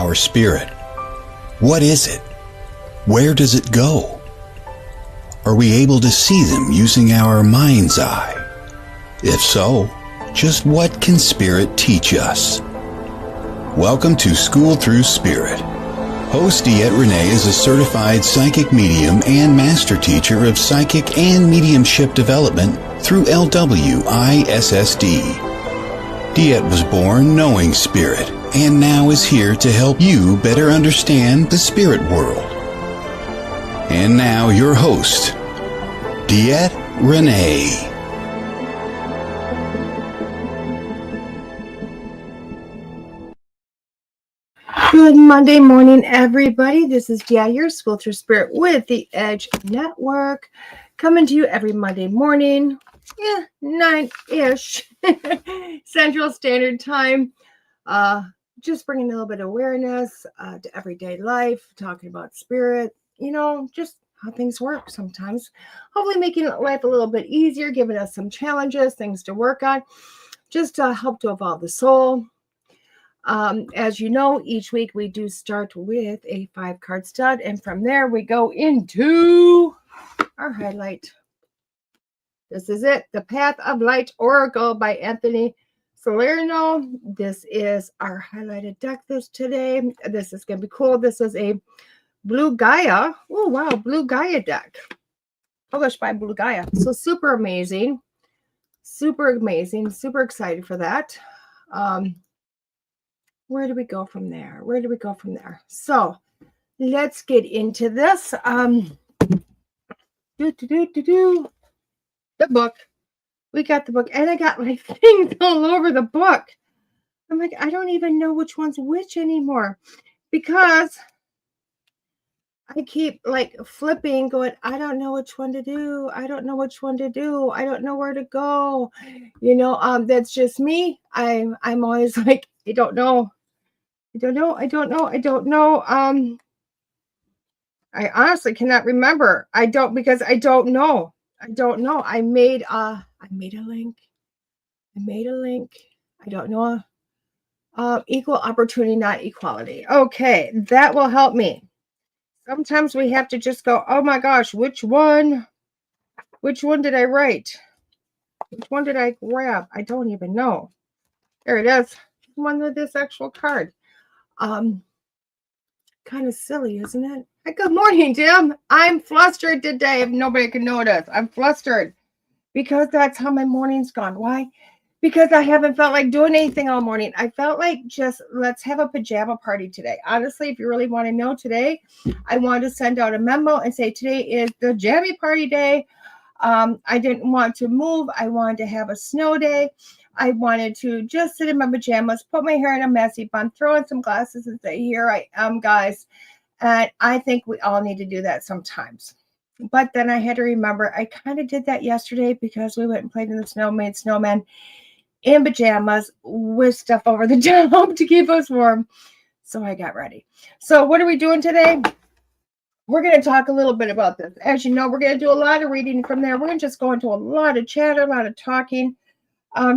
our spirit? What is it? Where does it go? Are we able to see them using our mind's eye? If so, just what can spirit teach us? Welcome to School Through Spirit. Host DeEtte Renee is a certified psychic medium and master teacher of psychic and mediumship development through LWISSD. DeEtte was born knowing spirit and now is here to help you better understand the spirit world. And now your host, DeEtte Renee. Good Monday morning, everybody. This is DeEtte, your School Through Spirit with the Edge Network, coming to you every Monday morning, 9-ish Central Standard Time. Just bringing a little bit of awareness to everyday life, talking about spirit, just how things work sometimes. Hopefully making life a little bit easier, giving us some challenges, things to work on, just to help to evolve the soul. As you know, each week we do start with a 5-card stud, and from there we go into our highlight. This is it, The Path of Light Oracle by Anthony Salerno. This is our highlighted deck today. This is going to be cool. This is a Blue Gaia. Oh, wow, Blue Gaia deck. Published by Blue Gaia. So super amazing. Super amazing. Super excited for that. Where do we go from there? So let's get into this. The book. We got the book, and I got like things all over the book. I'm like, I don't even know which one's which anymore, because I keep like flipping, going, I don't know which one to do. I don't know where to go. That's just me. I'm always like, I don't know. I honestly cannot remember. Because I don't know. I made a link. I don't know. Equal opportunity, not equality. Okay, that will help me. Sometimes we have to just go, oh my gosh, which one did I write? Which one did I grab? I don't even know. There it is. One with this actual card. Kind of silly, isn't it? Good morning, Jim. I'm flustered today, if nobody can notice. I'm flustered because that's how my morning's gone. Why? Because I haven't felt like doing anything all morning. I felt like just let's have a pajama party today. Honestly, if you really want to know today, I wanted to send out a memo and say today is the jammy party day. I didn't want to move. I wanted to have a snow day. I wanted to just sit in my pajamas, put my hair in a messy bun, throw in some glasses and say, here I am, guys. And I think we all need to do that sometimes. But then I had to remember, I kind of did that yesterday because we went and played in the snow, made snowmen in pajamas with stuff over the top to keep us warm. So I got ready. So what are we doing today? We're going to talk a little bit about this. As you know, we're going to do a lot of reading from there. We're going to just go into a lot of chatter, a lot of talking.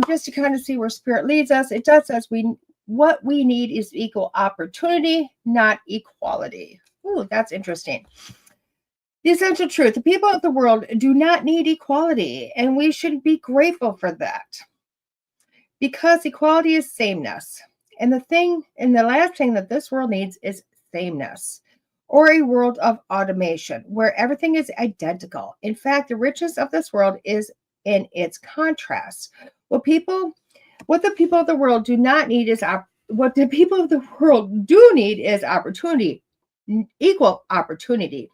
Just to kind of see where spirit leads us. It does says what we need is equal opportunity, not equality. Ooh, that's interesting. The essential truth: the people of the world do not need equality, and we should be grateful for that, because equality is sameness. And the last thing that this world needs is sameness, or a world of automation where everything is identical. In fact, the richness of this world is in its contrast. What the people of the world do not need is what the people of the world do need is opportunity, equal opportunity.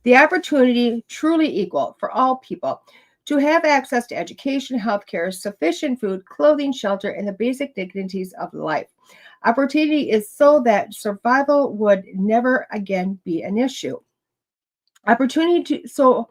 The opportunity truly equal for all people to have access to education, healthcare, sufficient food, clothing, shelter, and the basic dignities of life. Opportunity is so that survival would never again be an issue. Opportunities so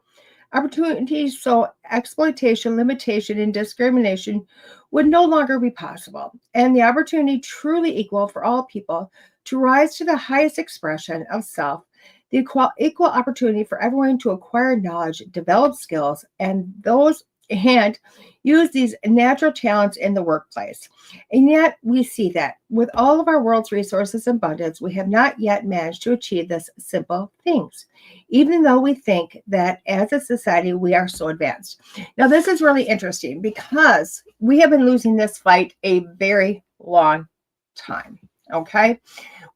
exploitation, limitation, and discrimination would no longer be possible, and the opportunity truly equal for all people to rise to the highest expression of self, the equal opportunity for everyone to acquire knowledge, develop skills, and those and use these natural talents in the workplace. And yet we see that with all of our world's resources and abundance, we have not yet managed to achieve this simple things, even though we think that as a society, we are so advanced. Now, this is really interesting because we have been losing this fight a very long time. Okay.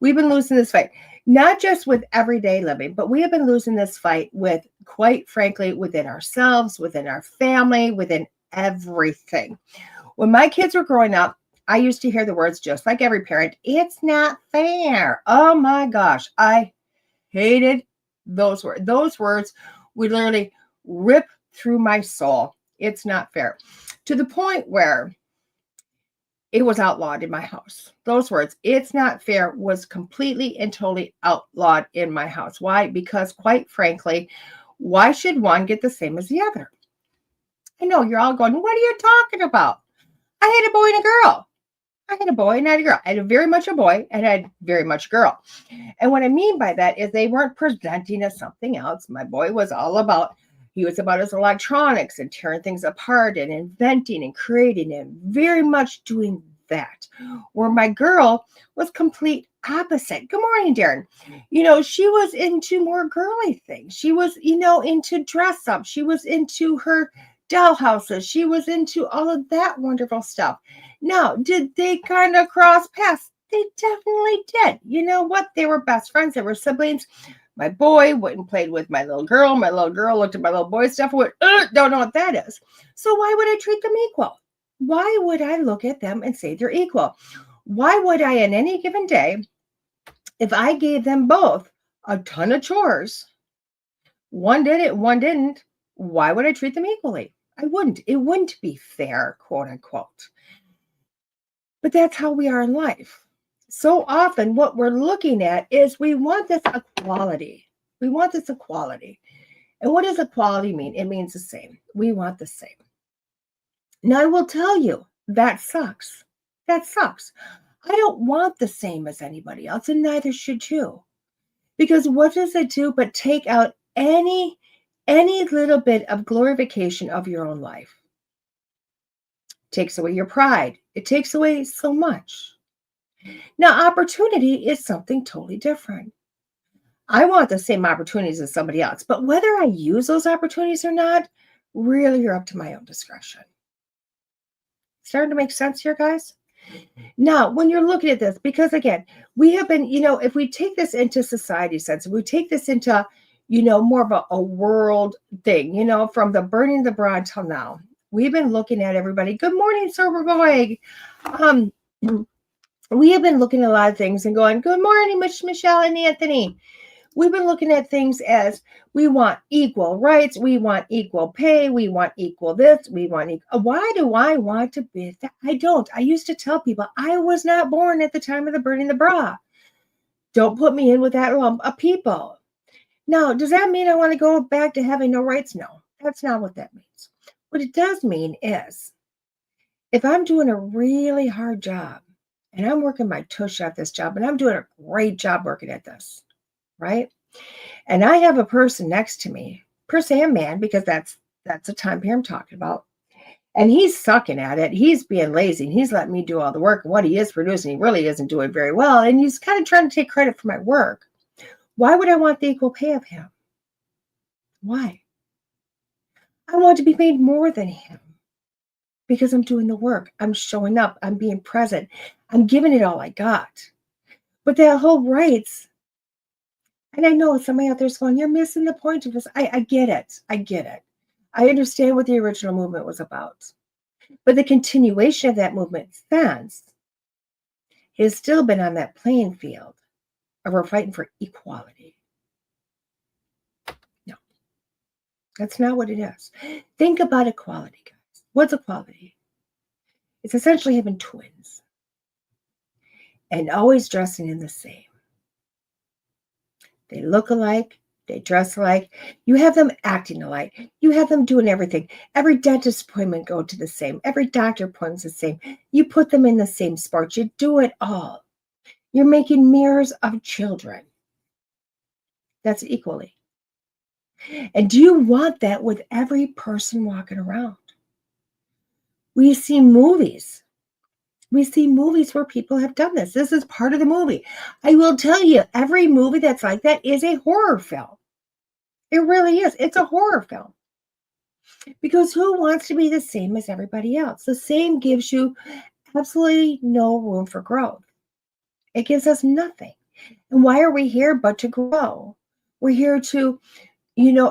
We've been losing this fight, not just with everyday living, but we have been losing this fight with, quite frankly, within ourselves, within our family, within everything. When my kids were growing up, I used to hear the words, just like every parent, it's not fair. Oh my gosh, I hated those words. Those words would literally rip through my soul. It's not fair. To the point where it was outlawed in my house. Those words, it's not fair, was completely and totally outlawed in my house. Why? Because quite frankly, why should one get the same as the other? I know you're all going, what are you talking about? I had a boy and a girl. I had a boy and I had a girl. I had very much a boy and I had very much a girl. And what I mean by that is they weren't presenting as something else. My boy was all about, he was about his electronics and tearing things apart and inventing and creating and very much doing that. Where my girl was complete opposite. Good morning, Darren. She was into more girly things. She was, into dress up. She was into her doll houses. She was into all of that wonderful stuff. Now, did they kind of cross paths? They definitely did. You know what? They were best friends. They were siblings. My boy went and played with my little girl. My little girl looked at my little boy stuff and went, don't know what that is. So why would I treat them equal? Why would I look at them and say they're equal? Why would I, in any given day, if I gave them both a ton of chores, one did it, one didn't, why would I treat them equally? I wouldn't. It wouldn't be fair, quote unquote. But that's how we are in life. So often what we're looking at is we want this equality. We want this equality. And what does equality mean? It means the same. We want the same. Now, I will tell you, that sucks. That sucks. I don't want the same as anybody else, and neither should you. Because what does it do but take out any little bit of glorification of your own life? It takes away your pride. It takes away so much. Now, opportunity is something totally different. I want the same opportunities as somebody else, but whether I use those opportunities or not, really are up to my own discretion. Starting to make sense here, guys? Now, when you're looking at this, because again, we have been, if we take this into society sense, if we take this into, more of a world thing, from the burning of the bra until now, we've been looking at everybody. Good morning, Sober Boy. We have been looking at a lot of things and going, good morning, Michelle and Anthony. We've been looking at things as we want equal rights, we want equal pay, we want equal this, we want equal. Why do I want to be that? I don't. I used to tell people I was not born at the time of the burning the bra. Don't put me in with that lump of people. Now, does that mean I want to go back to having no rights? No, that's not what that means. What it does mean is if I'm doing a really hard job and I'm working my tush at this job and I'm doing a great job working at this, right? And I have a person next to me, per se a man, because that's a time period I'm talking about. And he's sucking at it. He's being lazy. And he's letting me do all the work. And what he is producing, he really isn't doing very well. And he's kind of trying to take credit for my work. Why would I want the equal pay of him? Why? I want to be paid more than him because I'm doing the work. I'm showing up. I'm being present. I'm giving it all I got. But that whole rights, and I know somebody out there's going, you're missing the point of this. I get it. I get it. I understand what the original movement was about. But the continuation of that movement since has still been on that playing field of we're fighting for equality. No, that's not what it is. Think about equality, guys. What's equality? It's essentially having twins and always dressing in the same. They look alike. They dress alike. You have them acting alike. You have them doing everything. Every dentist appointment go to the same. Every doctor appointment's the same. You put them in the same sports. You do it all. You're making mirrors of children. That's equally. And do you want that with every person walking around? We see movies. We see movies where people have done this. This is part of the movie. I will tell you, every movie that's like that is a horror film. It really is. It's a horror film. Because who wants to be the same as everybody else? The same gives you absolutely no room for growth. It gives us nothing. And why are we here but to grow? We're here to,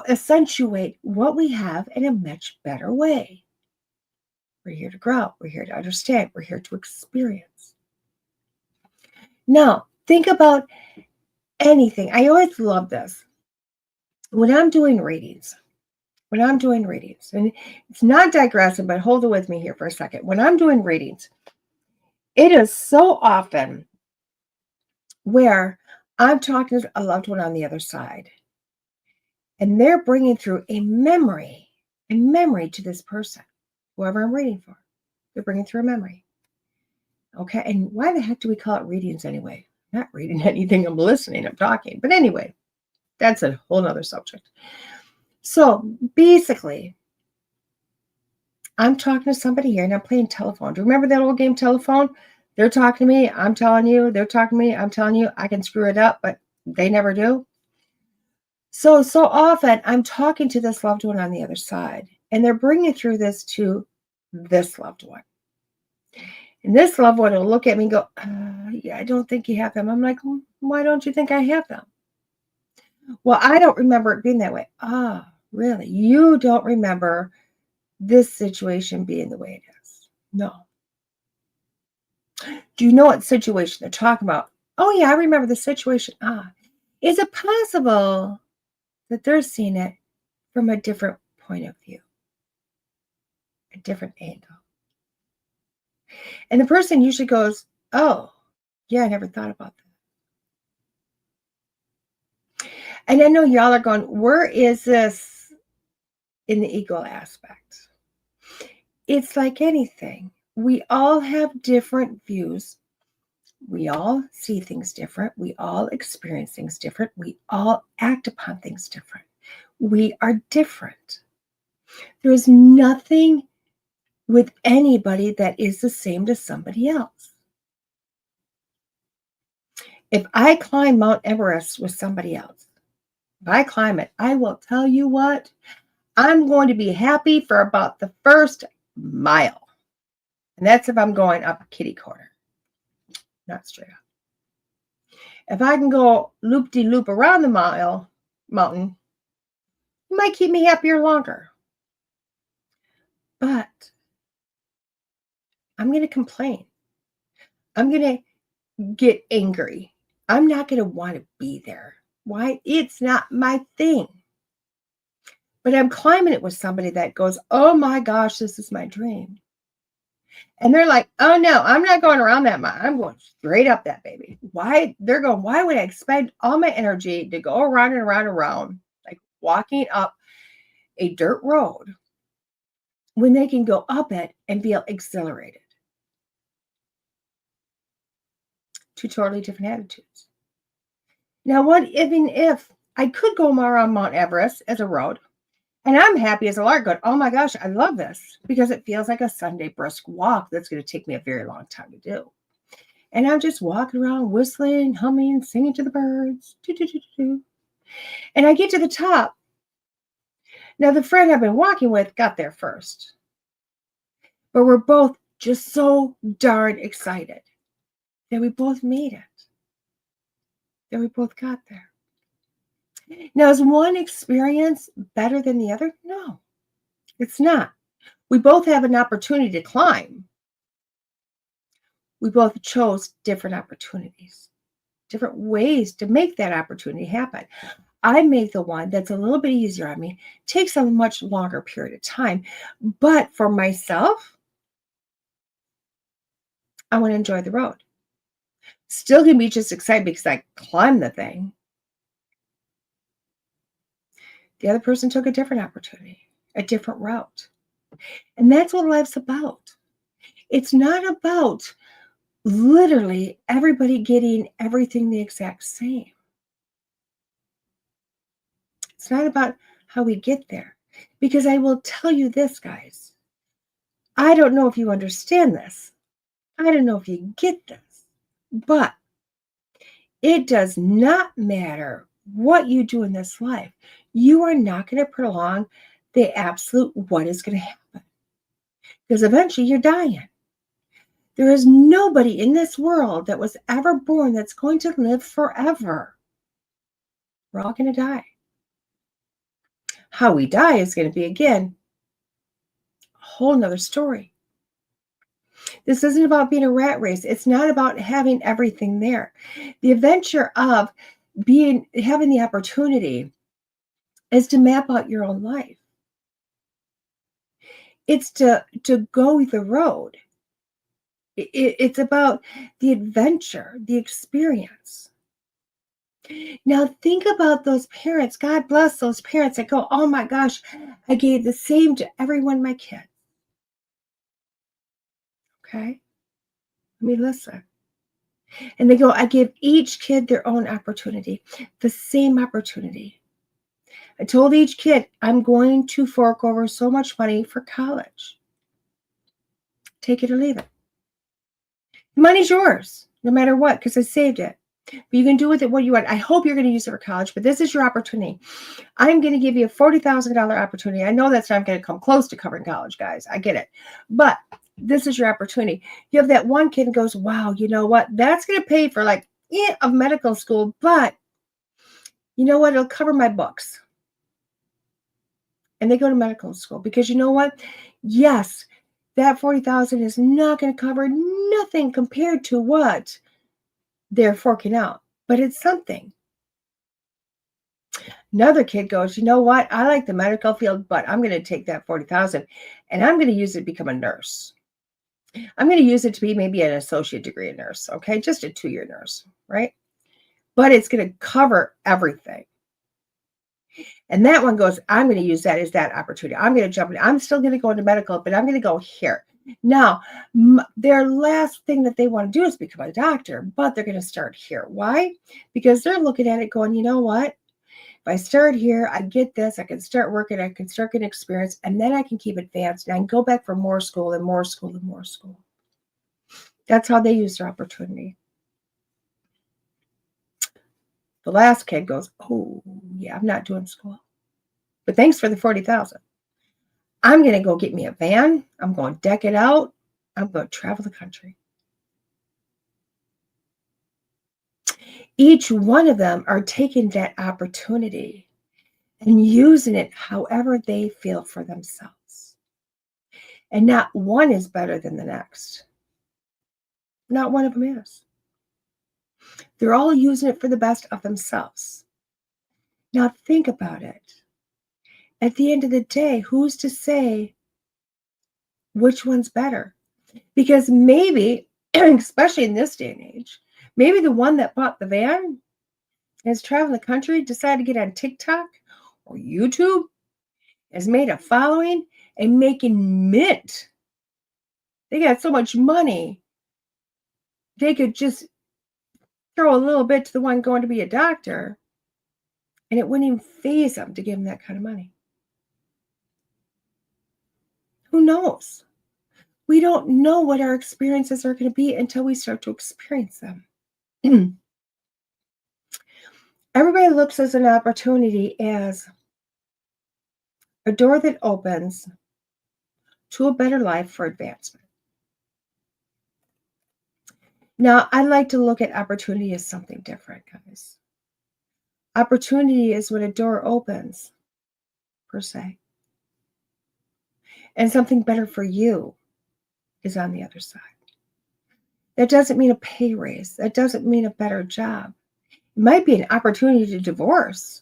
accentuate what we have in a much better way. We're here to grow. We're here to understand. We're here to experience. Now, think about anything. I always love this. When I'm doing readings, and it's not digressing, but hold it with me here for a second. When I'm doing readings, it is so often where I'm talking to a loved one on the other side, and they're bringing through a memory to this person, whoever I'm reading for. They're bringing through a memory. Okay, and why the heck do we call it readings anyway? I'm not reading anything, I'm listening, I'm talking. But anyway, that's a whole nother subject. So basically, I'm talking to somebody here and I'm playing telephone. Do you remember that old game telephone? They're talking to me, I'm telling you. They're talking to me, I'm telling you. I can screw it up, but they never do. So often I'm talking to this loved one on the other side, and they're bringing through this to this loved one. And this loved one will look at me and go, yeah, I don't think you have them. I'm like, why don't you think I have them? Well, I don't remember it being that way. Really? You don't remember this situation being the way it is? No. Do you know what situation they're talking about? Oh, yeah, I remember the situation. Is it possible that they're seeing it from a different point of view, a different angle? And the person usually goes, oh, yeah, I never thought about that. And I know y'all are going, where is this in the ego aspect? It's like anything. We all have different views. We all see things different. We all experience things different. We all act upon things different. We are different. There's nothing with anybody that is the same to somebody else. If I climb Mount Everest with somebody else, if I climb it, I will tell you what, I'm going to be happy for about the first mile. And that's if I'm going up a kitty corner, not straight up. If I can go loop-de-loop around the mountain, it might keep me happier longer. But I'm going to complain. I'm going to get angry. I'm not going to want to be there. Why? It's not my thing. But I'm climbing it with somebody that goes, oh my gosh, this is my dream. And they're like, oh no, I'm not going around that mountain. I'm going straight up that baby. Why? They're going, why would I expend all my energy to go around and around and around, like walking up a dirt road, when they can go up it and feel exhilarated? Two totally different attitudes. Now, what even if I could go around Mount Everest as a road, and I'm happy as a lark going, oh my gosh, I love this, because it feels like a Sunday brisk walk that's going to take me a very long time to do. And I'm just walking around whistling, humming, singing to the birds. And I get to the top. Now, the friend I've been walking with got there first. But we're both just so darn excited that we both made it. That we both got there. Now, is one experience better than the other? No, it's not. We both have an opportunity to climb. We both chose different opportunities, different ways to make that opportunity happen. I make the one that's a little bit easier on me, takes a much longer period of time. But for myself, I want to enjoy the road. Still going to be just excited because I climbed the thing. The other person took a different opportunity, a different route. And that's what life's about. It's not about literally everybody getting everything the exact same. It's not about how we get there. Because I will tell you this, guys. I don't know if you understand this. I don't know if you get this, but it does not matter what you do in this life. You are not going to prolong the absolute what is going to happen, because eventually you're dying. There is nobody in this world that was ever born that's going to live forever. We're all going to die. How we die is going to be, again, a whole nother story. This isn't about being a rat race. It's not about having everything there. The adventure of having the opportunity is to map out your own life. It's to go the road. It's about the adventure, the experience. Now think about those parents. God bless those parents that go, oh my gosh, I gave the same to every one of my kids. Okay? Let me listen. And they go, I give each kid their own opportunity, the same opportunity. I told each kid, I'm going to fork over so much money for college. Take it or leave it. The money's yours, no matter what, because I saved it. But you can do with it what you want. I hope you're going to use it for college, but this is your opportunity. I'm going to give you a $40,000 opportunity. I know that's not going to come close to covering college, guys. I get it. But this is your opportunity. You have that one kid who goes, wow, you know what? That's going to pay for of medical school, but you know what? It'll cover my books. And they go to medical school because you know what? Yes, that $40,000 is not going to cover nothing compared to what they're forking out, but it's something. Another kid goes, you know what? I like the medical field, but I'm going to take that $40,000 and I'm going to use it to become a nurse. I'm going to use it to be maybe an associate degree nurse, okay? Just a 2-year nurse, right? But it's going to cover everything. And that one goes, I'm going to use that as that opportunity. I'm going to jump in. I'm still going to go into medical, but I'm going to go here. Now, their last thing that they want to do is become a doctor, but they're going to start here. Why? Because they're looking at it going, you know what? If I start here, I get this, I can start working, I can start getting experience, and then I can keep advanced, and I can go back for more school and more school and more school. That's how they use their opportunity. The last kid goes, oh, yeah, I'm not doing school. But thanks for the $40,000. I'm going to go get me a van. I'm going to deck it out. I'm going to travel the country. Each one of them are taking that opportunity and using it however they feel for themselves. And not one is better than the next. Not one of them is. They're all using it for the best of themselves. Now think about it. At the end of the day, who's to say which one's better? Because maybe, especially in this day and age, maybe the one that bought the van and is traveling the country decided to get on TikTok or YouTube, has made a following and making mint. They got so much money, they could just throw a little bit to the one going to be a doctor, and it wouldn't even faze them to give them that kind of money. Who knows? We don't know what our experiences are going to be until we start to experience them. Everybody looks at an opportunity as a door that opens to a better life for advancement. Now, I like to look at opportunity as something different, guys. Opportunity is when a door opens, per se. And something better for you is on the other side. That doesn't mean a pay raise. That doesn't mean a better job. It might be an opportunity to divorce.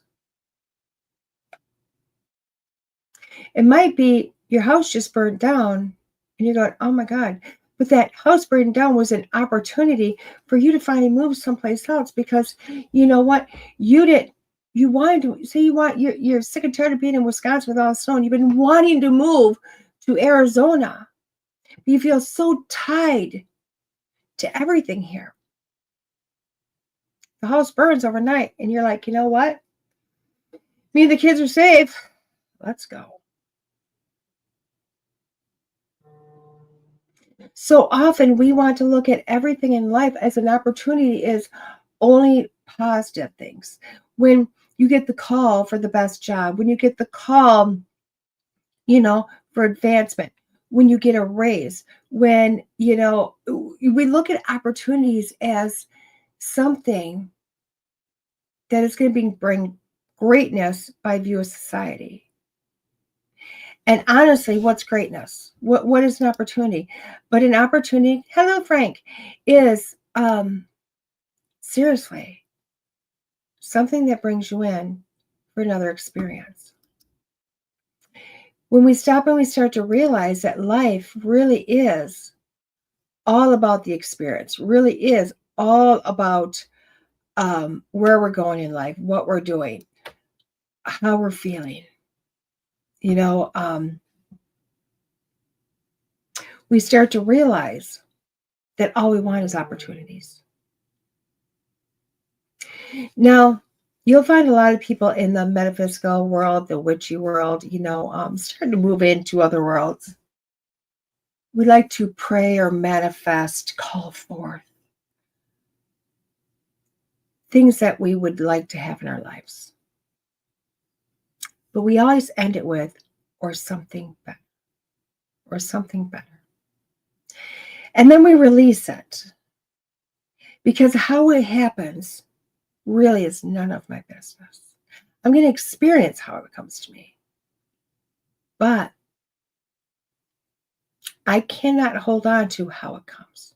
It might be your house just burned down and you're going, oh my God. But that house burning down was an opportunity for you to finally move someplace else, because you know what? You're sick and tired of being in Wisconsin with all the snow, and you've been wanting to move to Arizona. But you feel so tied to everything here. The house burns overnight and you're like, you know what? Me and the kids are safe. Let's go. So often we want to look at everything in life as an opportunity is only positive things. When you get the call for the best job, when you get the call, for advancement, when you get a raise, when, we look at opportunities as something that is going to bring greatness by view of society. And honestly, what's greatness? What is an opportunity? But an opportunity, hello, Frank, is seriously something that brings you in for another experience. When we stop and we start to realize that life really is all about the experience, really is all about where we're going in life, what we're doing, how we're feeling. We start to realize that all we want is opportunities. Now, you'll find a lot of people in the metaphysical world, the witchy world, starting to move into other worlds. We like to pray or manifest, call forth things that we would like to have in our lives. But we always end it with, or something better, or something better. And then we release it. Because how it happens really is none of my business. I'm going to experience how it comes to me. But I cannot hold on to how it comes.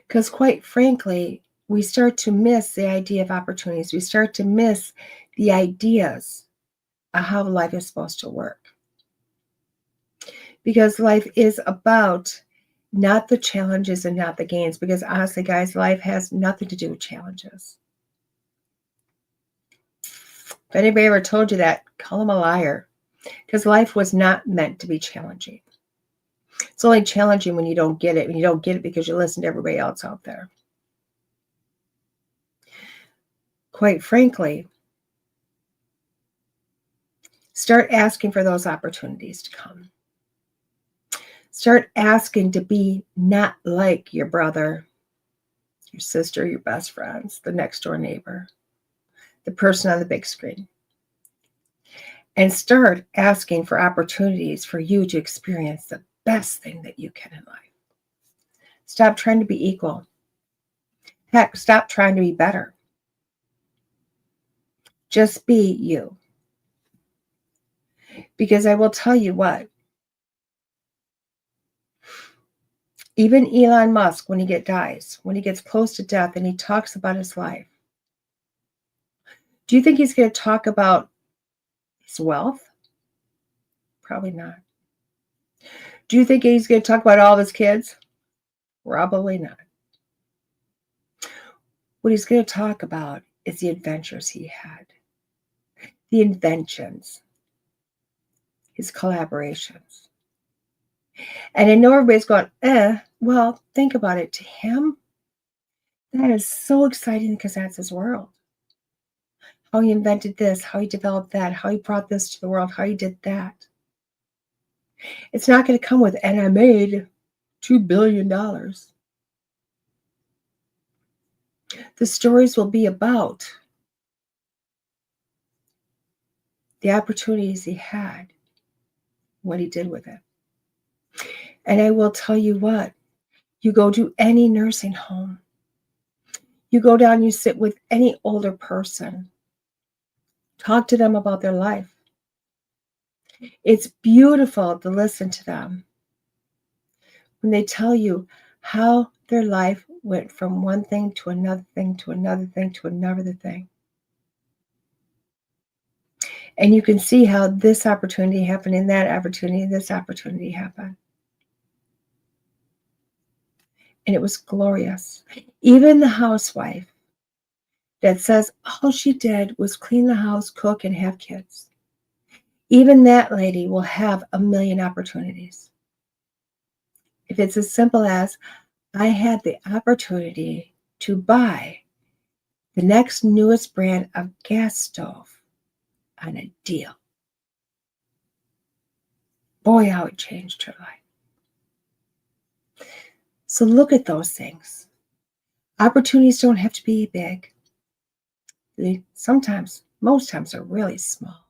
Because quite frankly, we start to miss the idea of opportunities. We start to miss the ideas of how life is supposed to work. Because life is about not the challenges and not the gains. Because honestly, guys, life has nothing to do with challenges. If anybody ever told you that, call them a liar. Because life was not meant to be challenging. It's only challenging when you don't get it. When you don't get it because you listen to everybody else out there. Quite frankly, start asking for those opportunities to come. Start asking to be not like your brother, your sister, your best friends, the next door neighbor, the person on the big screen. And start asking for opportunities for you to experience the best thing that you can in life. Stop trying to be equal. Heck, stop trying to be better. Just be you. Because I will tell you what, even Elon Musk, when he gets close to death and he talks about his life, do you think he's going to talk about his wealth? Probably not. Do you think he's going to talk about all of his kids? Probably not. What he's going to talk about is the adventures he had, the inventions, his collaborations. And I know everybody's going, well, think about it. To him, that is so exciting because that's his world. How he invented this, how he developed that, how he brought this to the world, how he did that. It's not going to come with, and I made $2 billion. The stories will be about the opportunities he had, what he did with it. And I will tell you what, you go to any nursing home, you go down, you sit with any older person, talk to them about their life. It's beautiful to listen to them when they tell you how their life went from one thing to another thing to another thing to another thing. And you can see how this opportunity happened and that opportunity and this opportunity happened. And it was glorious. Even the housewife that says all she did was clean the house, cook, and have kids. Even that lady will have a million opportunities. If it's as simple as, I had the opportunity to buy the next newest brand of gas stove on a deal. boy, how it changed her life. So look at those things. Opportunities don't have to be big. Sometimes, most times, they're really small.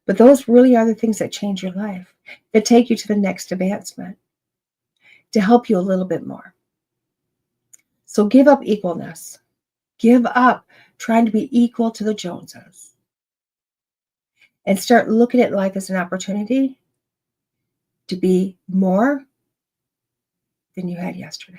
But those really are the things that change your life, that take you to the next advancement, to help you a little bit more. So give up equalness. Give up trying to be equal to the Joneses. And start looking at life as an opportunity to be more than you had yesterday.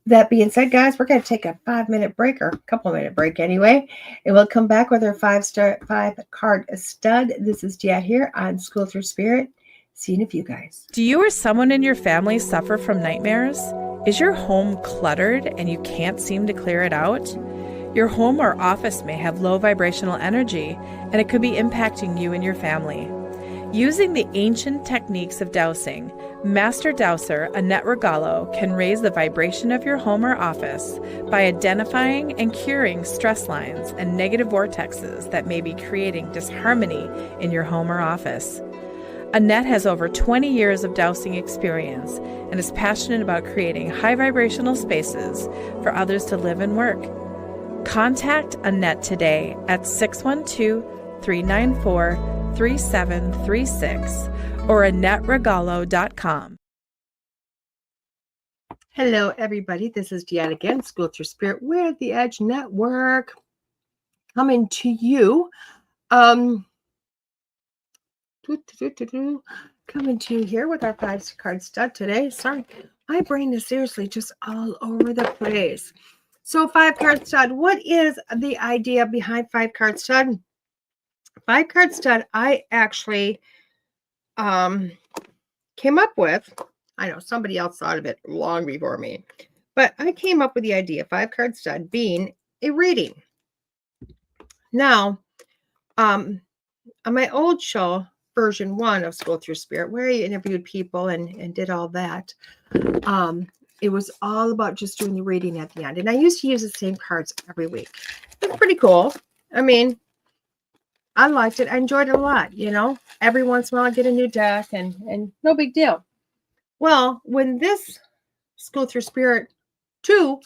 That being said, guys, we're going to take a 5-minute break, or a couple-minute break anyway, and we'll come back with our 5-card stud. This is DeEtte here on School Through Spirit. See you in a few, guys. Do you or someone in your family suffer from nightmares? Is your home cluttered and you can't seem to clear it out? Your home or office may have low vibrational energy, and it could be impacting you and your family. Using the ancient techniques of dowsing, Master Dowser Annette Regalo can raise the vibration of your home or office by identifying and curing stress lines and negative vortexes that may be creating disharmony in your home or office. Annette has over 20 years of dowsing experience and is passionate about creating high vibrational spaces for others to live and work. Contact Annette today at 612-394-3736 or AnnetteRegalo.com. Hello, everybody. This is DeEtte again, School Through Spirit with the Edge Network, coming to you. Coming to you here with our 5-card stud today. Sorry, my brain is seriously just all over the place. So 5-card stud, what is the idea behind 5-card stud? 5-card stud, I actually came up with. I know somebody else thought of it long before me, but I came up with the idea, 5-card stud being a reading. Now, on my old show, version 1 of School Through Spirit, where I interviewed people and did all that, it was all about just doing the reading at the end. And I used to use the same cards every week. It's pretty cool. I mean, I liked it. I enjoyed it a lot, you know. Every once in a while I get a new deck and no big deal. Well, when this School Through Spirit 2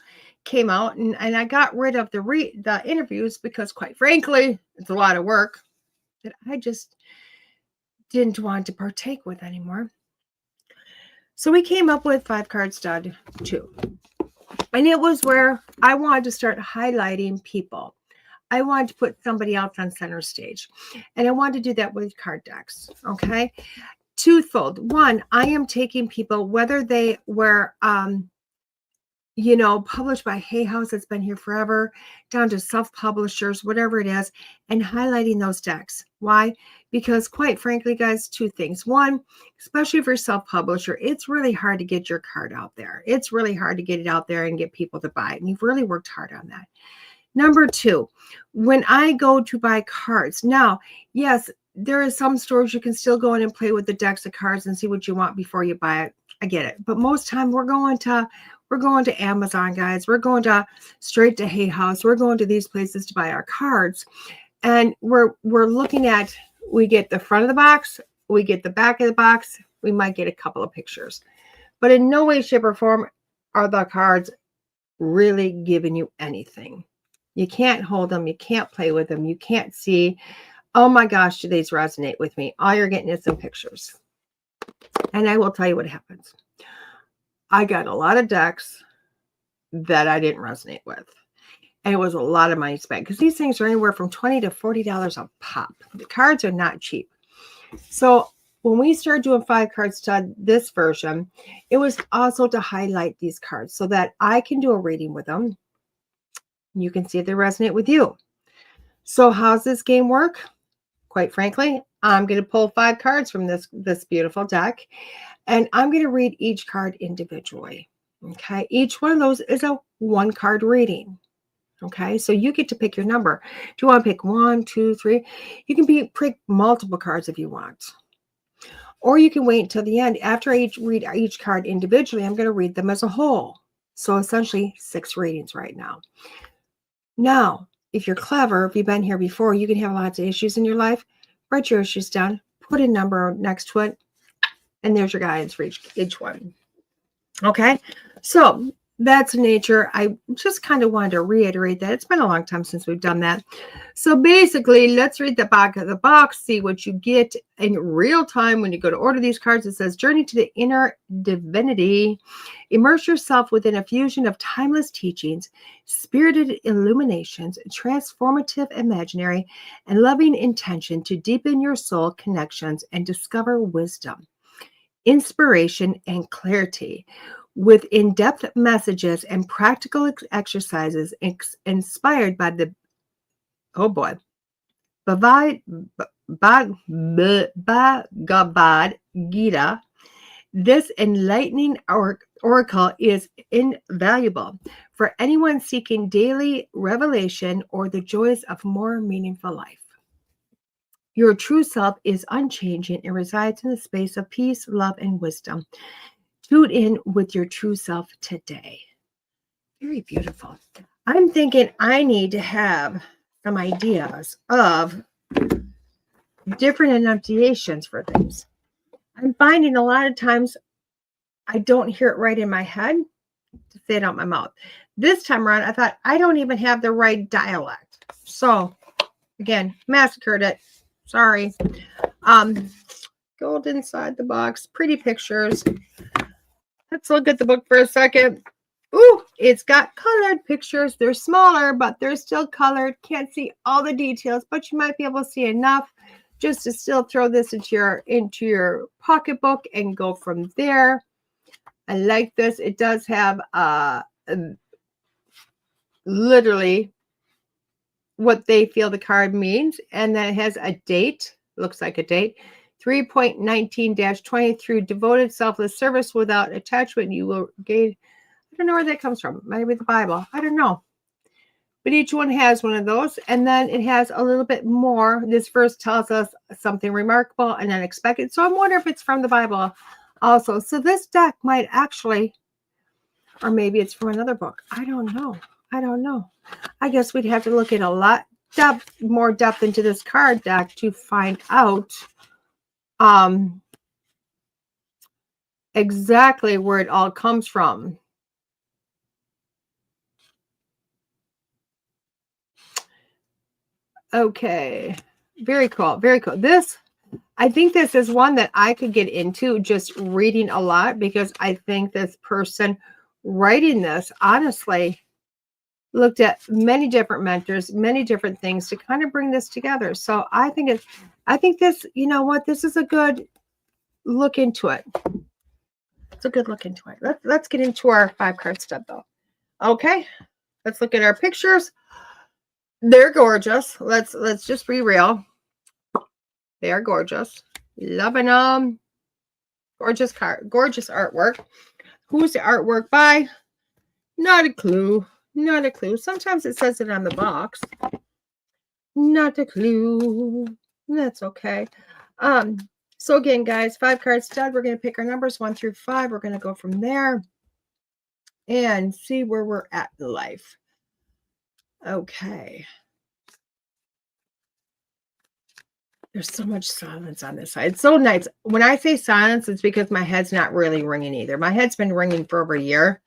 came out and I got rid of the interviews because, quite frankly, it's a lot of work that I just didn't want to partake with anymore. So we came up with 5-card stud 2. And it was where I wanted to start highlighting people. I wanted to put somebody else on center stage. And I wanted to do that with card decks. Okay. Twofold. One, I am taking people, whether they were published by Hay House that's been here forever, down to self-publishers, whatever it is, and highlighting those decks. Why? Because, quite frankly, guys, 2 things. One, especially if you're self-publisher, it's really hard to get your card out there. It's really hard to get it out there and get people to buy it. And you've really worked hard on that. Number 2, when I go to buy cards, now, yes, there are some stores you can still go in and play with the decks of cards and see what you want before you buy it. I get it. But most time we're going to Amazon, guys. We're going straight to Hay House. We're going to these places to buy our cards. And we're looking at, we get the front of the box, we get the back of the box, we might get a couple of pictures. But in no way, shape, or form are the cards really giving you anything. You can't hold them. You can't play with them. You can't see, oh my gosh, do these resonate with me? All you're getting is some pictures. And I will tell you what happens. I got a lot of decks that I didn't resonate with. And it was a lot of money spent because these things are anywhere from $20 to $40 a pop. The cards are not cheap. So when we started doing 5-card stud, this version, it was also to highlight these cards so that I can do a reading with them. You can see if they resonate with you. So how's this game work? Quite frankly, I'm going to pull 5 cards from this beautiful deck, and I'm going to read each card individually. Okay, each one of those is a 1-card reading. Okay, so you get to pick your number. Do you want to pick 1, 2, 3? You can pick multiple cards if you want. Or you can wait until the end. After I read each card individually, I'm going to read them as a whole. So essentially 6 readings right now. Now, if you're clever, if you've been here before, you can have lots of issues in your life. Write your issues down, put a number next to it, and there's your guidance for each one. Okay, so that's nature. I just kind of wanted to reiterate that. It's been a long time since we've done that. So basically, let's read the back of the box, see what you get in real time when you go to order these cards. It says, journey to the inner divinity. Immerse yourself within a fusion of timeless teachings, spirited illuminations, transformative imaginary, and loving intention to deepen your soul connections and discover wisdom, inspiration, and clarity. With in-depth messages and practical exercises inspired by the, oh boy, Bhagavad Gita, this enlightening oracle is invaluable for anyone seeking daily revelation or the joys of more meaningful life. Your true self is unchanging and resides in the space of peace, love, and wisdom. Tune in with your true self today. Very beautiful. I'm thinking I need to have some ideas of different enunciations for things. I'm finding a lot of times I don't hear it right in my head to say it out my mouth. This time around, I thought I don't even have the right dialect. So, again, massacred it. Sorry. Gold inside the box. Pretty pictures. Let's look at the book for a second. Ooh, it's got colored pictures. They're smaller, but they're still colored. Can't see all the details, but you might be able to see enough just to still throw this into your pocketbook and go from there. I like this. It does have literally what they feel the card means, and then it has a date. Looks like a date. 3.19-20 through devoted selfless service without attachment, you will gain. I don't know where that comes from. Maybe the Bible. I don't know. But each one has one of those. And then it has a little bit more. This verse tells us something remarkable and unexpected. So I'm wondering if it's from the Bible also. So this deck might actually, or maybe it's from another book. I don't know. I don't know. I guess we'd have to look at a lot more depth into this card deck to find out exactly where it all comes from. Okay, very cool, very cool. I think this is one that I could get into just reading a lot, because I think this person writing this honestly looked at many different mentors, many different things to kind of bring this together. So I think this, you know what, this is a good look into it. It's a good look into it. Let's get into our 5-card stud though. Okay, let's look at our pictures. They're gorgeous. Let's just be real. They are gorgeous. Loving them. Gorgeous card, gorgeous artwork. Who's the artwork by? Not a clue. Not a clue. Sometimes it says it on the box. Not a clue. That's okay. So again, guys, 5-card stud. We're going to pick our numbers 1 through 5. We're going to go from there and see where we're at in life. Okay. There's so much silence on this side. It's so nice. When I say silence, it's because my head's not really ringing either. My head's been ringing for over a year.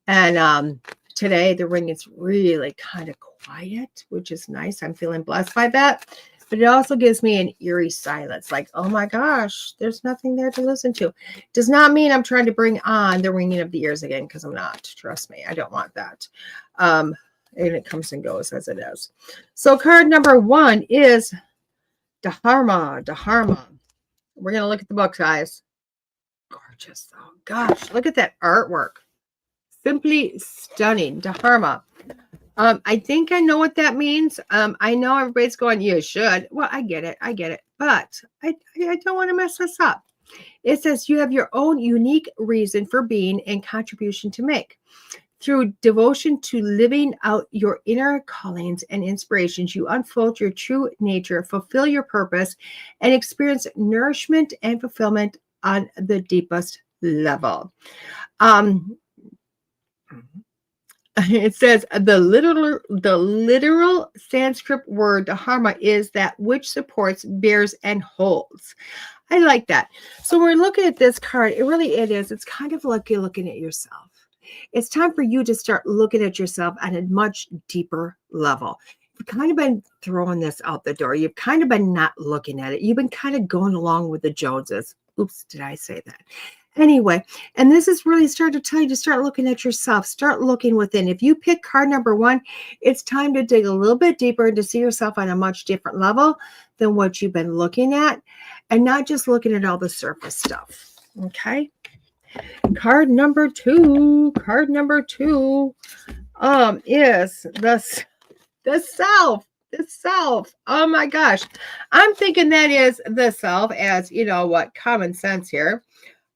And today the ring is really kind of quiet, which is nice. I'm feeling blessed by that. But it also gives me an eerie silence. Like, oh my gosh, there's nothing there to listen to. Does not mean I'm trying to bring on the ringing of the ears again, because I'm not. Trust me, I don't want that. And it comes and goes as it is. So card number 1 is Dharma. We're going to look at the book, guys. Gorgeous. Oh, gosh. Look at that artwork. Simply stunning. Dharma. I think I know what that means. I know everybody's going, you should. Well, I get it. But I don't want to mess this up. It says you have your own unique reason for being and contribution to make. Through devotion to living out your inner callings and inspirations, you unfold your true nature, fulfill your purpose, and experience nourishment and fulfillment on the deepest level. It says the literal Sanskrit word dharma is that which supports, bears, and holds. I like that. So we're looking at this card. It is. It's kind of like you're looking at yourself. It's time for you to start looking at yourself at a much deeper level. You've kind of been throwing this out the door. You've kind of been not looking at it. You've been kind of going along with the Joneses. Oops, did I say that? Anyway, and this is really starting to tell you to start looking at yourself. Start looking within. If you pick card number 1, it's time to dig a little bit deeper and to see yourself on a much different level than what you've been looking at, and not just looking at all the surface stuff. Okay. Card number 2 is the self. The self. Oh my gosh. I'm thinking that is the self as, common sense here.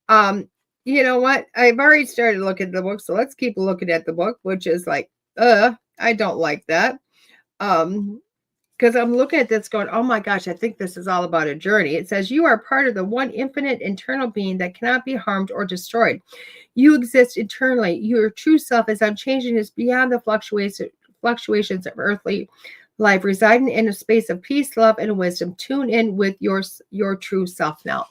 You know what? I've already started looking at the book, so let's keep looking at the book, which is like, I don't like that. Because I'm looking at this going, oh my gosh, I think this is all about a journey. It says, you are part of the one infinite internal being that cannot be harmed or destroyed. You exist internally. Your true self is unchanging, is beyond the fluctuations of earthly life, residing in a space of peace, love, and wisdom. Tune in with your true self now.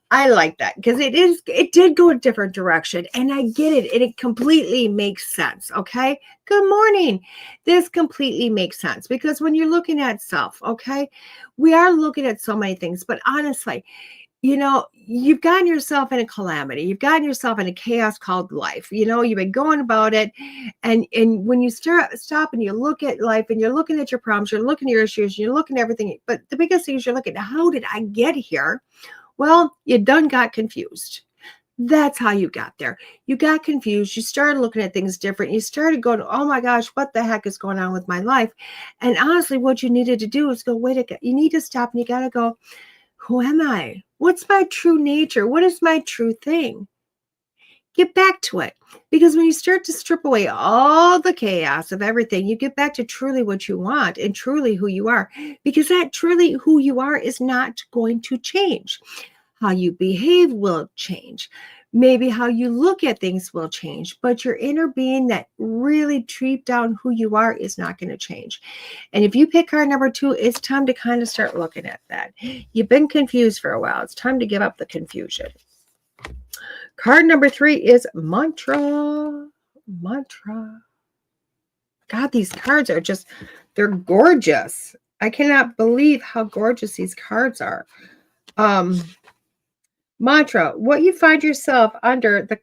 I like that because it did go a different direction, and I get it, and it completely makes sense. Okay. Good morning. This completely makes sense because when you're looking at self, okay, we are looking at so many things, but honestly, you've gotten yourself in a calamity. You've gotten yourself in a chaos called life. You've been going about it. And when you stop and you look at life and you're looking at your problems, you're looking at your issues, you're looking at everything. But the biggest thing is you're looking at, how did I get here? Well, you done got confused. That's how you got there. You got confused. You started looking at things different. You started going, oh my gosh, what the heck is going on with my life? And honestly, what you needed to do is go, wait a minute. You need to stop and you got to go, who am I? What's my true nature? What is my true thing? Get back to it. Because when you start to strip away all the chaos of everything, you get back to truly what you want and truly who you are. Because that truly who you are is not going to change. How you behave will change. Maybe how you look at things will change, but your inner being that really deep down who you are is not going to change. And if you pick card number 2, it's time to kind of start looking at that. You've been confused for a while. It's time to give up the confusion. Card number 3 is mantra. Mantra. God, these cards are they're gorgeous. I cannot believe how gorgeous these cards are. Mantra, when you find yourself under the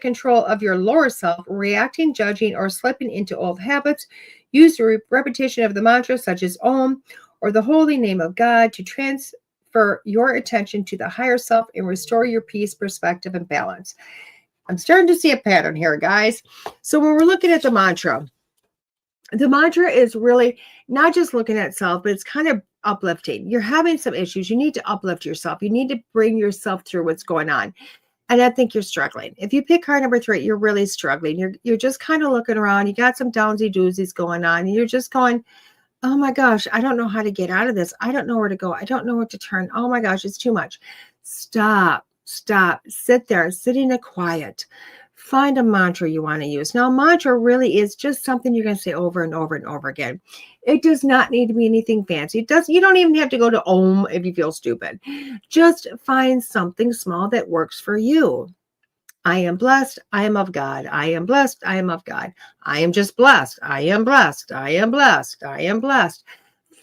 control of your lower self, reacting, judging, or slipping into old habits, use the repetition of the mantra such as Om or the holy name of God to transfer your attention to the higher self and restore your peace, perspective, and balance. I'm starting to see a pattern here, guys. So when we're looking at the mantra is really not just looking at self, but it's kind of uplifting. You're having some issues. You need to uplift yourself. You need to bring yourself through what's going on. And I think you're struggling. If you pick card number 3, you're really struggling. You're just kind of looking around. You got some downsy doozies going on. And you're just going, oh my gosh, I don't know how to get out of this. I don't know where to go. I don't know where to turn. Oh my gosh, it's too much. Stop. Sit there. Sit in a quiet. Find a mantra you want to use. Now, mantra really is just something you're going to say over and over and over again. It does not need to be anything fancy. You don't even have to go to Om if you feel stupid. Just find something small that works for you. I am blessed. I am of God. I am blessed. I am of God. I am just blessed. I am blessed. I am blessed. I am blessed.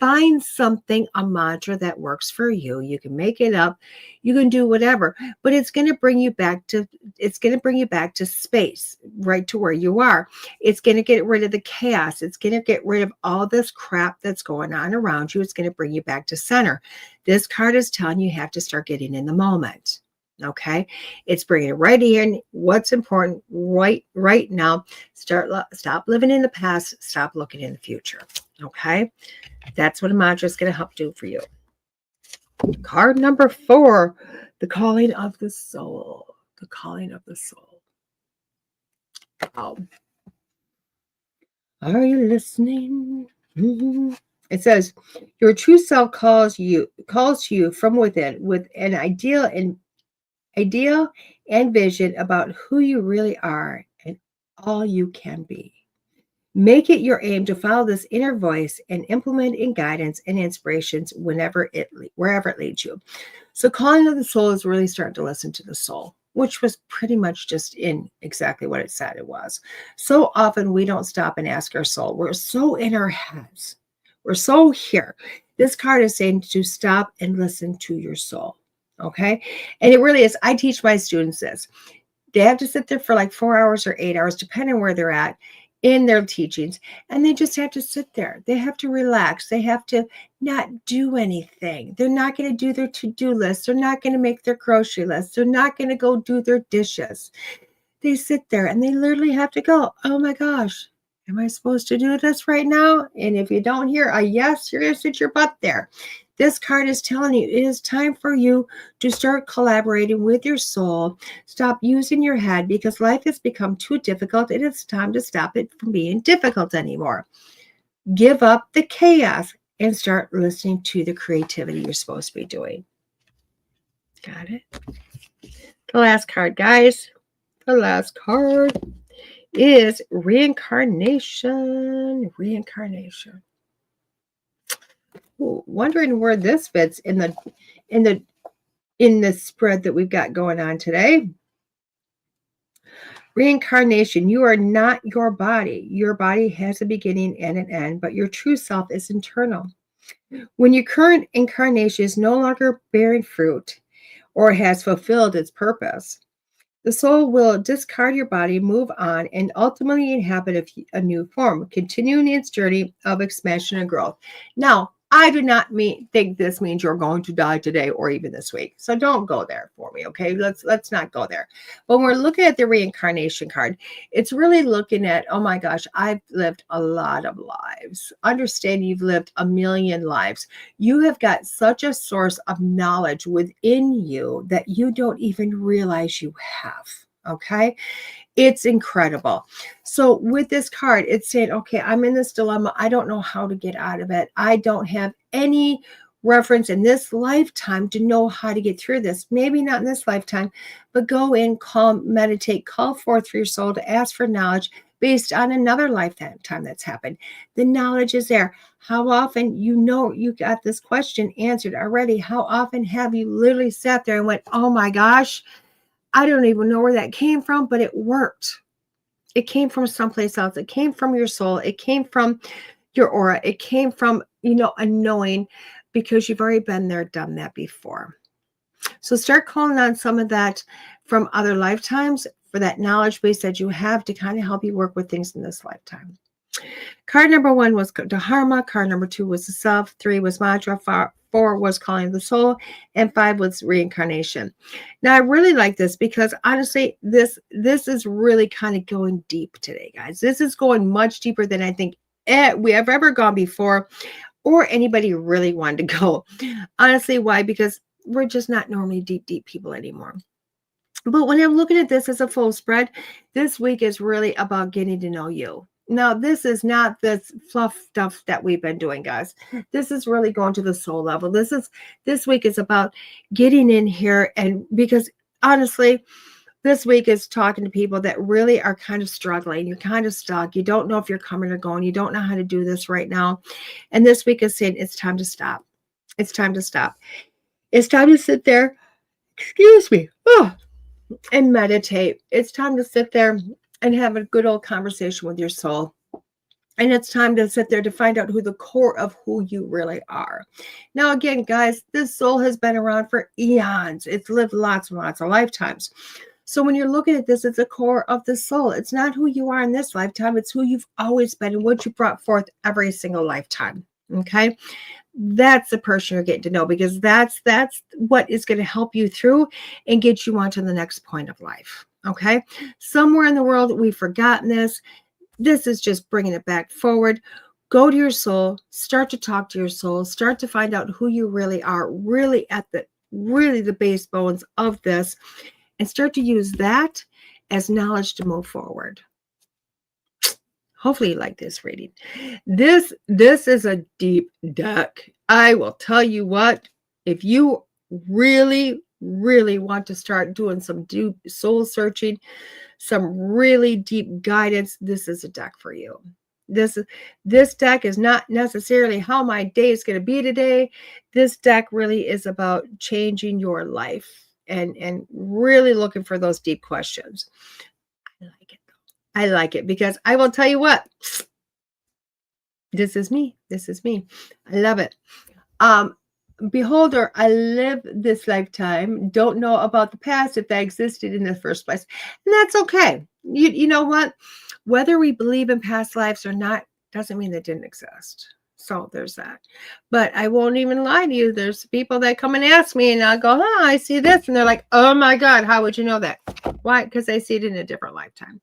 Find something, a mantra that works for you. You can make it up. You can do whatever, but it's going to bring you back to space, right to where you are. It's going to get rid of the chaos. It's going to get rid of all this crap that's going on around you. It's going to bring you back to center. This card is telling you have to start getting in the moment. Okay. It's bringing it right in. What's important right now. Stop living in the past. Stop looking in the future. Okay. That's what a mantra is going to help do for you. Card number 4, the calling of the soul. The calling of the soul. Wow. Are you listening? Mm-hmm. It says, your true self calls to you from within with an ideal and vision about who you really are all you can be. Make it your aim to follow this inner voice and implement in guidance and inspirations wherever it leads you. So calling to the soul is really starting to listen to the soul, which was pretty much just in exactly what it said it was. So often we don't stop and ask our soul. We're so in our heads. We're so here. This card is saying to stop and listen to your soul. Okay. And it really is. I teach my students this. They have to sit there for like 4 hours or 8 hours, depending where they're at in their teachings. And they just have to sit there. They have to relax. They have to not do anything. They're not going to do their to-do list. They're not going to make their grocery list. They're not going to go do their dishes. They sit there and they literally have to go, oh my gosh, am I supposed to do this right now? And if you don't hear a yes, you're going to sit your butt there. This card is telling you it is time for you to start collaborating with your soul. Stop using your head because life has become too difficult. And it's time to stop it from being difficult anymore. Give up the chaos and start listening to the creativity you're supposed to be doing. Got it? The last card, guys. The last card is reincarnation. Reincarnation. Ooh, wondering where this fits in the spread that we've got going on today. Reincarnation. You are not your body. Your body has a beginning and an end, but your true self is internal. When your current incarnation is no longer bearing fruit or has fulfilled its purpose, the soul will discard your body, move on, and ultimately inhabit a new form, continuing its journey of expansion and growth. Now, I do not think this means you're going to die today or even this week. So don't go there for me, okay? Let's not go there. When we're looking at the reincarnation card, it's really looking at, oh my gosh, I've lived a lot of lives. Understand you've lived a million lives. You have got such a source of knowledge within you that you don't even realize you have, okay? It's incredible. So with this card, it's saying, okay, I'm in this dilemma. I don't know how to get out of it. I don't have any reference in this lifetime to know how to get through this. Maybe not in this lifetime, but go in, calm, meditate, call forth for your soul to ask for knowledge based on another lifetime that's happened. The knowledge is there. How often, you got this question answered already. How often have you literally sat there and went, oh my gosh, I don't even know where that came from, but it worked. It came from someplace else. It came from your soul. It came from your aura. It came from, a knowing because you've already been there, done that before. So start calling on some of that from other lifetimes for that knowledge base that you have to kind of help you work with things in this lifetime. Card number 1 was Dharma. Card number 2 was the self. 3 was mantra. 4 was calling the soul, and 5 was reincarnation. Now, I really like this because honestly, this is really kind of going deep today, guys. This is going much deeper than I think we have ever gone before, or anybody really wanted to go. Honestly, why? Because we're just not normally deep people anymore. But when I'm looking at this as a full spread, this week is really about getting to know you. Now, this is not this fluff stuff that we've been doing, guys. This is really going to the soul level. This week is about getting in here, and because honestly, this week is talking to people that really are kind of struggling. You're kind of stuck. You don't know if you're coming or going. You don't know how to do this right now. And this week is saying it's time to stop. It's time to stop. It's time to sit there, and meditate. It's time to sit there and have a good old conversation with your soul. And it's time to sit there to find out who the core of who you really are. Now, again, guys, this soul has been around for eons. It's lived lots and lots of lifetimes. So when you're looking at this, it's a core of the soul. It's not who you are in this lifetime. It's who you've always been and what you brought forth every single lifetime. Okay? That's the person you're getting to know, because that's what is going to help you through and get you on to the next point of life. Okay. Somewhere in the world, we've forgotten this. This is just bringing it back forward. Go to your soul, start to talk to your soul, start to find out who you really are, really at the base bones of this, and start to use that as knowledge to move forward. Hopefully you like this reading. This is a deep deck. I will tell you what, if you really want to start doing some deep soul searching, some really deep guidance, this is a deck for you. This deck is not necessarily how my day is going to be today. This deck really is about changing your life and really looking for those deep questions. I like it. I like it because I will tell you what. This is me. This is me. I love it. Beholder, I live this lifetime. Don't know about the past if that existed in the first place. And that's okay. You know what? Whether we believe in past lives or not doesn't mean they didn't exist. So there's that. But I won't even lie to you. There's people that come and ask me and I'll go, I see this. And they're like, oh my God, how would you know that? Why? Because I see it in a different lifetime.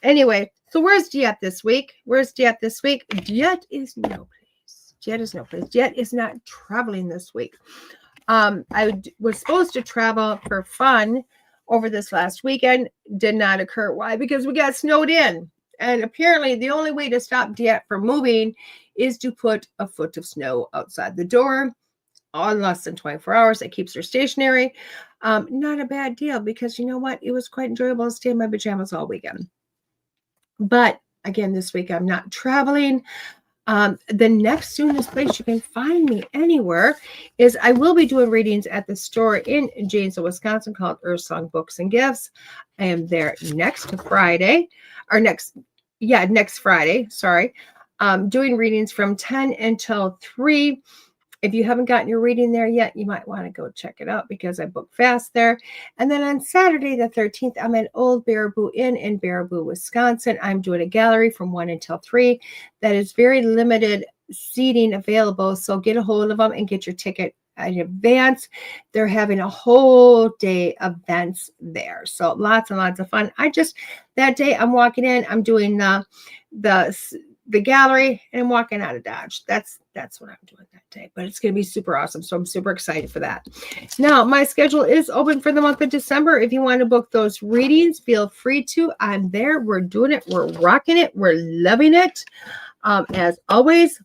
Anyway, so where's DeEtte this week? Where's DeEtte this week? DeEtte is no place. DeEtte is no place. DeEtte is not traveling this week. I was supposed to travel for fun over this last weekend. Did not occur. Why? Because we got snowed in. And apparently the only way to stop DeEtte from moving is to put a foot of snow outside the door on less than 24 hours. It keeps her stationary. Not a bad deal because you know what? It was quite enjoyable to stay in my pajamas all weekend. But again, this week I'm not traveling. The next soonest place you can find me anywhere is I will be doing readings at the store in Janesville, Wisconsin called Earth Song Books and Gifts. I am there next Friday. Sorry. Doing readings from 10 until 3. If you haven't gotten your reading there yet, you might want to go check it out because I book fast there. And then on Saturday, the 13th, I'm at Old Baraboo Inn in Baraboo, Wisconsin. I'm doing a gallery from 1 until 3. That is very limited seating available. So get a hold of them and get your ticket in advance. They're having a whole day events there. So lots and lots of fun. That day I'm walking in, I'm doing the gallery and I'm walking out of Dodge. That's what I'm doing that day, but it's going to be super awesome. So I'm super excited for that. Now my schedule is open for the month of December. If you want to book those readings, feel free to. I'm there. We're doing it. We're rocking it. We're loving it. As always,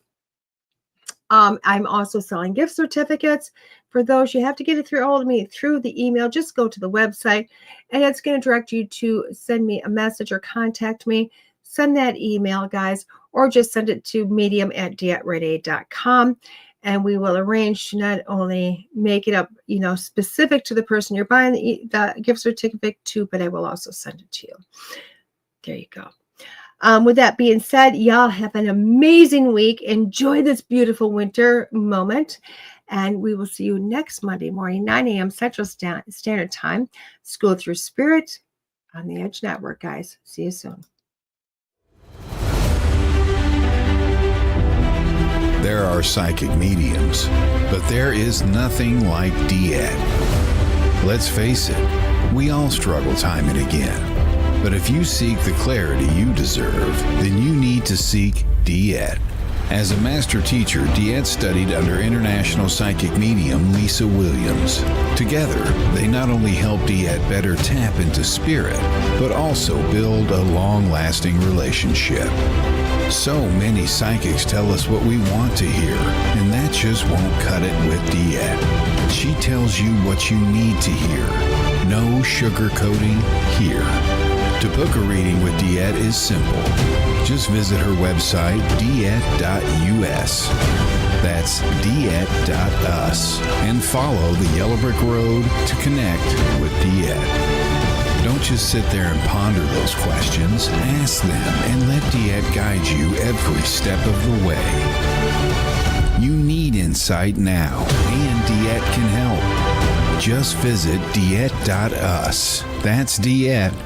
I'm also selling gift certificates. For those, you have to get it through me through the email. Just go to the website and it's going to direct you to send me a message or contact me. Send that email, guys, or just send it to medium@DeEtteRenee.com. And we will arrange to not only make it up, specific to the person you're buying the gift certificate to, but I will also send it to you. There you go. With that being said, y'all have an amazing week. Enjoy this beautiful winter moment. And we will see you next Monday morning, 9 a.m. Central Standard Time. School Through Spirit on the Edge Network, guys. See you soon. There are psychic mediums, but there is nothing like DeEtte. Let's face it, we all struggle time and again. But if you seek the clarity you deserve, then you need to seek DeEtte. As a master teacher, DeEtte studied under international psychic medium Lisa Williams. Together, they not only help DeEtte better tap into spirit, but also build a long-lasting relationship. So many psychics tell us what we want to hear, and that just won't cut it with DeEtte. She tells you what you need to hear. No sugarcoating here. To book a reading with DeEtte is simple. Just visit her website, DeEtte.us. That's DeEtte.us. And follow the Yellow Brick Road to connect with DeEtte. Don't just sit there and ponder those questions. Ask them and let DeEtte guide you every step of the way. You need insight now, and DeEtte can help. Just visit DeEtte.us. That's DeEtte.us.